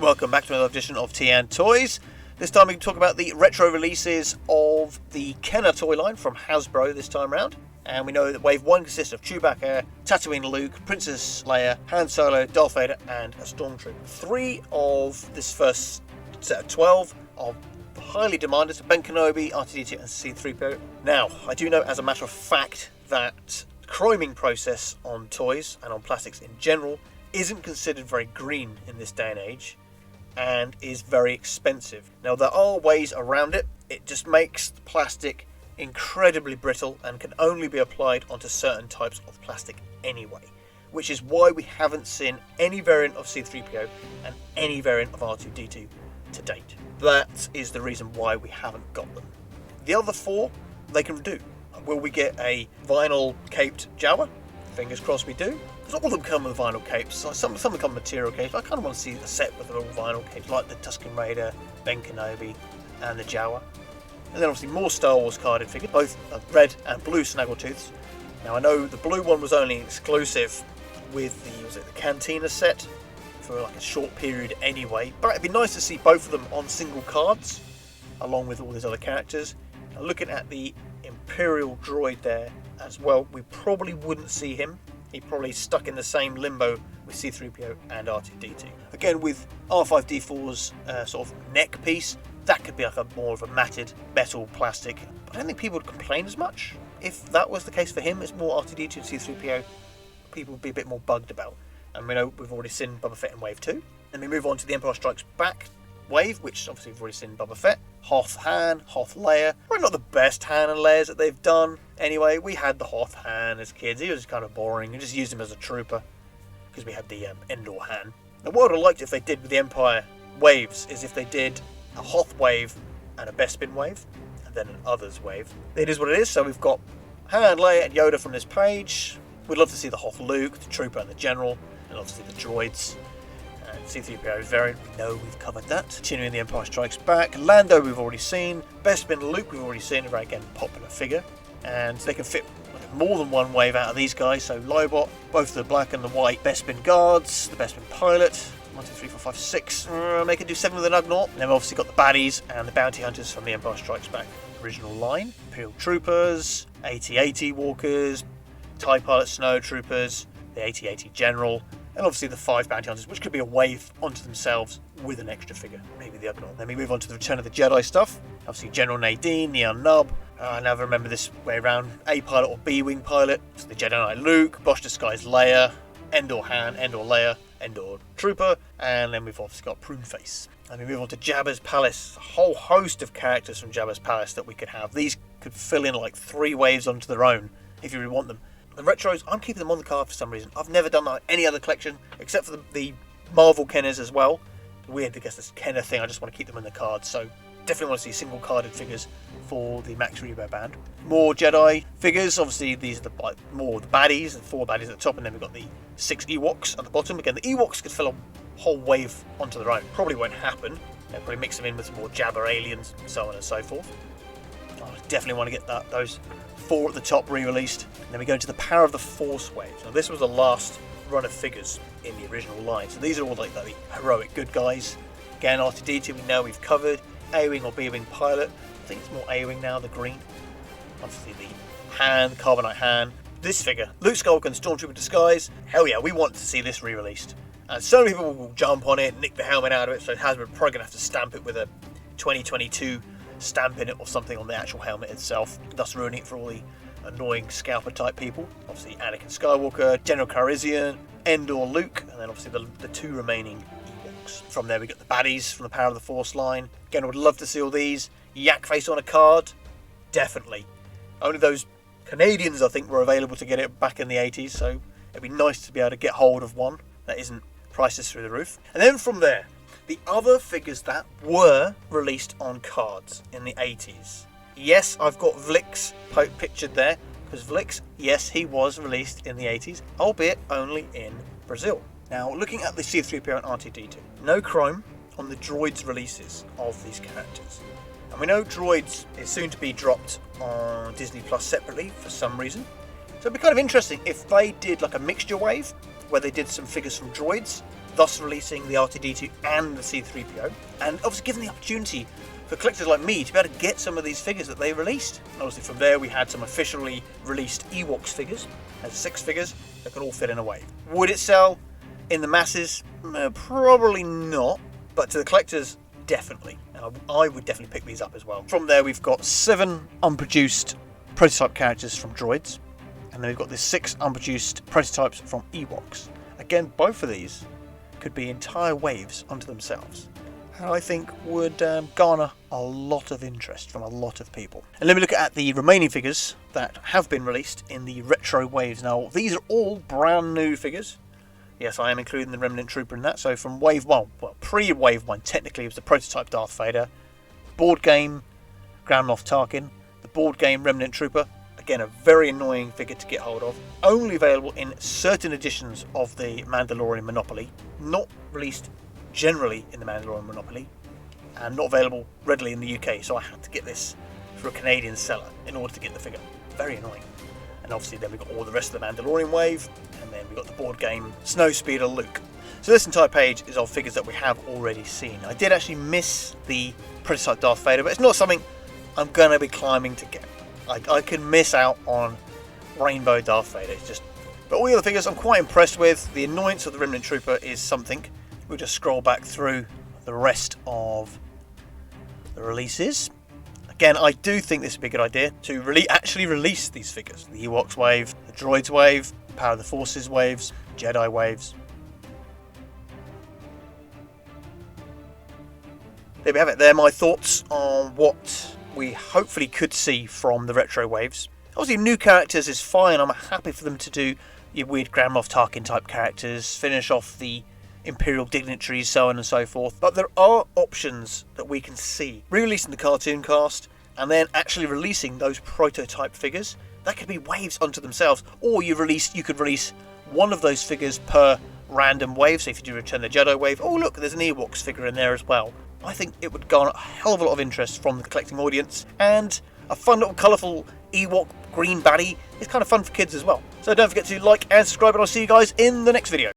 Welcome back to another edition of TN Toys. This time we can talk about the retro releases of the Kenner toy line from Hasbro this time round. And we know that Wave 1 consists of Chewbacca, Tatooine Luke, Princess Leia, Han Solo, Darth Vader and a Stormtrooper. 3 of this first set of 12 are highly demanded, so Ben Kenobi, R2-D2 and C-3PO. Now, I do know as a matter of fact that the chroming process on toys and on plastics in general isn't considered very green in this day and age, and is very expensive. Now there are ways around it. It just makes the plastic incredibly brittle and can only be applied onto certain types of plastic anyway, which is why we haven't seen any variant of C-3PO and any variant of R2-D2 to date. That is the reason why we haven't got them. The other 4 they can do. Will we get a vinyl caped Jawa? Fingers crossed we do. Because all of them come with vinyl capes. Some come with material capes. I kind of want to see a set with all vinyl capes, like the Tusken Raider, Ben Kenobi, and the Jawa. And then obviously more Star Wars carded figures, both red and blue Snaggletooths. Now I know the blue one was only exclusive with the Cantina set for like a short period anyway. But it'd be nice to see both of them on single cards, along with all these other characters. Now, looking at the Imperial droid there as well, we probably wouldn't see him. He probably stuck in the same limbo with C-3PO and R2-D2. Again, with R5-D4's sort of neck piece, that could be like more of a matted metal plastic. But I don't think people would complain as much. If that was the case for him, it's more R2-D2 and C-3PO, people would be a bit more bugged about. And we know we've already seen Boba Fett in Wave 2. Then we move on to the Empire Strikes Back wave, which obviously we've already seen Boba Fett. Hoth Han, Hoth Leia. Probably not the best Han and Leias that they've done. Anyway, we had the Hoth Han as kids. He was kind of boring. We just used him as a trooper because we had the Endor Han. Now, what I'd have liked if they did with the Empire waves is if they did a Hoth wave and a Bespin wave, and then an Others wave. It is what it is. So we've got Han, Leia, and Yoda from this page. We'd love to see the Hoth Luke, the trooper, and the general, and obviously the droids. C-3PO's variant, we know we've covered that. Continuing the Empire Strikes Back. Lando we've already seen. Bespin Luke we've already seen, a very again popular figure. And they can fit more than one wave out of these guys. So Lobot, both the black and the white Bespin guards, the Bespin pilot. 1, 2, 3, 4, 5, 6. They can do 7 with an Ugnaught. And then we've obviously got the baddies and the bounty hunters from the Empire Strikes Back original line. Imperial Troopers, AT-AT Walkers, TIE Pilot Snow Troopers, the AT-AT General, and obviously the 5 bounty hunters, which could be a wave onto themselves with an extra figure, maybe the Ugnaught. Then we move on to the Return of the Jedi stuff. Obviously General Nadine, Neon Nub. I never remember this way around. A pilot or B-wing pilot. So the Jedi Knight Luke, Bosch Disguise Leia, Endor Han, Endor Leia, Endor Trooper, and then we've obviously got Pruneface. And we move on to Jabba's Palace. A whole host of characters from Jabba's Palace that we could have. These could fill in like 3 waves onto their own if you really want them. The retros, I'm keeping them on the card for some reason. I've never done that any other collection, except for the Marvel Kenners as well. Weird, I guess, this Kenner thing, I just want to keep them in the cards. So definitely want to see single carded figures for the Max Rebo band. More Jedi figures, obviously these are more the baddies, the 4 baddies at the top, and then we've got the 6 Ewoks at the bottom. Again, the Ewoks could fill a whole wave onto their own. Probably won't happen. They'll probably mix them in with some more Jabba aliens, and so on and so forth. I definitely want to get those 4 at the top re-released. And then we go into the Power of the Force waves. Now this was the last run of figures in the original line. So these are all like the heroic good guys. Again, R2-D2 we know we've covered. A-Wing or B-Wing pilot. I think it's more A-Wing now, the green. Obviously the Han, the Carbonite Han. This figure, Luke Skywalker and Stormtrooper Disguise. Hell yeah, we want to see this re-released. And so many people will jump on it, nick the helmet out of it, so Hasbro probably going to have to stamp it with a 2022 stamp in it or something on the actual helmet itself, thus ruining it for all the annoying scalper type people. Obviously Anakin Skywalker, General Carizian, Endor Luke, and then obviously the 2 remaining Ewoks. From there we got the baddies from the Power of the Force line. Again, I would love to see all these. Yak face on a card, definitely. Only those Canadians I think were available to get it back in the 80s, so it'd be nice to be able to get hold of one that isn't prices through the roof. And then from there, the other figures that were released on cards in the 80s. Yes, I've got Vlix pictured there, because Vlix, yes, he was released in the 80s, albeit only in Brazil. Now, looking at the C-3PO and R2-D2, no chrome on the droids releases of these characters. And we know droids is soon to be dropped on Disney Plus separately for some reason. So it'd be kind of interesting if they did like a mixture wave, where they did some figures from droids thus releasing the R2-D2 and the C-3PO, and obviously giving the opportunity for collectors like me to be able to get some of these figures that they released. And obviously from there we had some officially released Ewoks figures, as 6 figures that could all fit in a wave. Would it sell in the masses? Probably not, but to the collectors, definitely. I would definitely pick these up as well. From there we've got 7 unproduced prototype characters from droids, and then we've got the 6 unproduced prototypes from Ewoks. Again, both of these could be entire waves unto themselves, and I think would garner a lot of interest from a lot of people. And let me look at the remaining figures that have been released in the retro waves. Now, these are all brand new figures. Yes, I am including the Remnant Trooper in that. So from Wave 1, well, pre-Wave 1, technically it was the prototype Darth Vader, board game Grand Moff Tarkin, the board game Remnant Trooper. Again, a very annoying figure to get hold of. Only available in certain editions of the Mandalorian Monopoly. Not released generally in the Mandalorian Monopoly. And not available readily in the UK. So I had to get this through a Canadian seller in order to get the figure. Very annoying. And obviously then we got all the rest of the Mandalorian wave. And then we got the board game Snowspeeder Luke. So this entire page is of figures that we have already seen. I did actually miss the prototype Darth Vader, but it's not something I'm going to be climbing to get. I can miss out on Rainbow Darth Vader. It's just, but all the other figures I'm quite impressed with. The annoyance of the Remnant Trooper is something. We'll just scroll back through the rest of the releases. Again, I do think this would be a good idea to actually release these figures. The Ewoks wave, the Droids wave, Power of the Forces waves, Jedi waves. There we have it. They're my thoughts on what we hopefully could see from the retro waves. Obviously, new characters is fine. I'm happy for them to do your weird Grand Moff Tarkin type characters, finish off the Imperial dignitaries, so on and so forth. But there are options that we can see. Re-releasing the cartoon cast and then actually releasing those prototype figures. That could be waves unto themselves. Or you could release one of those figures per random wave. So if you do Return the Jedi wave, oh look, there's an Ewoks figure in there as well. I think it would garner a hell of a lot of interest from the collecting audience, and a fun little colourful Ewok green baddie is kind of fun for kids as well. So don't forget to like and subscribe, and I'll see you guys in the next video.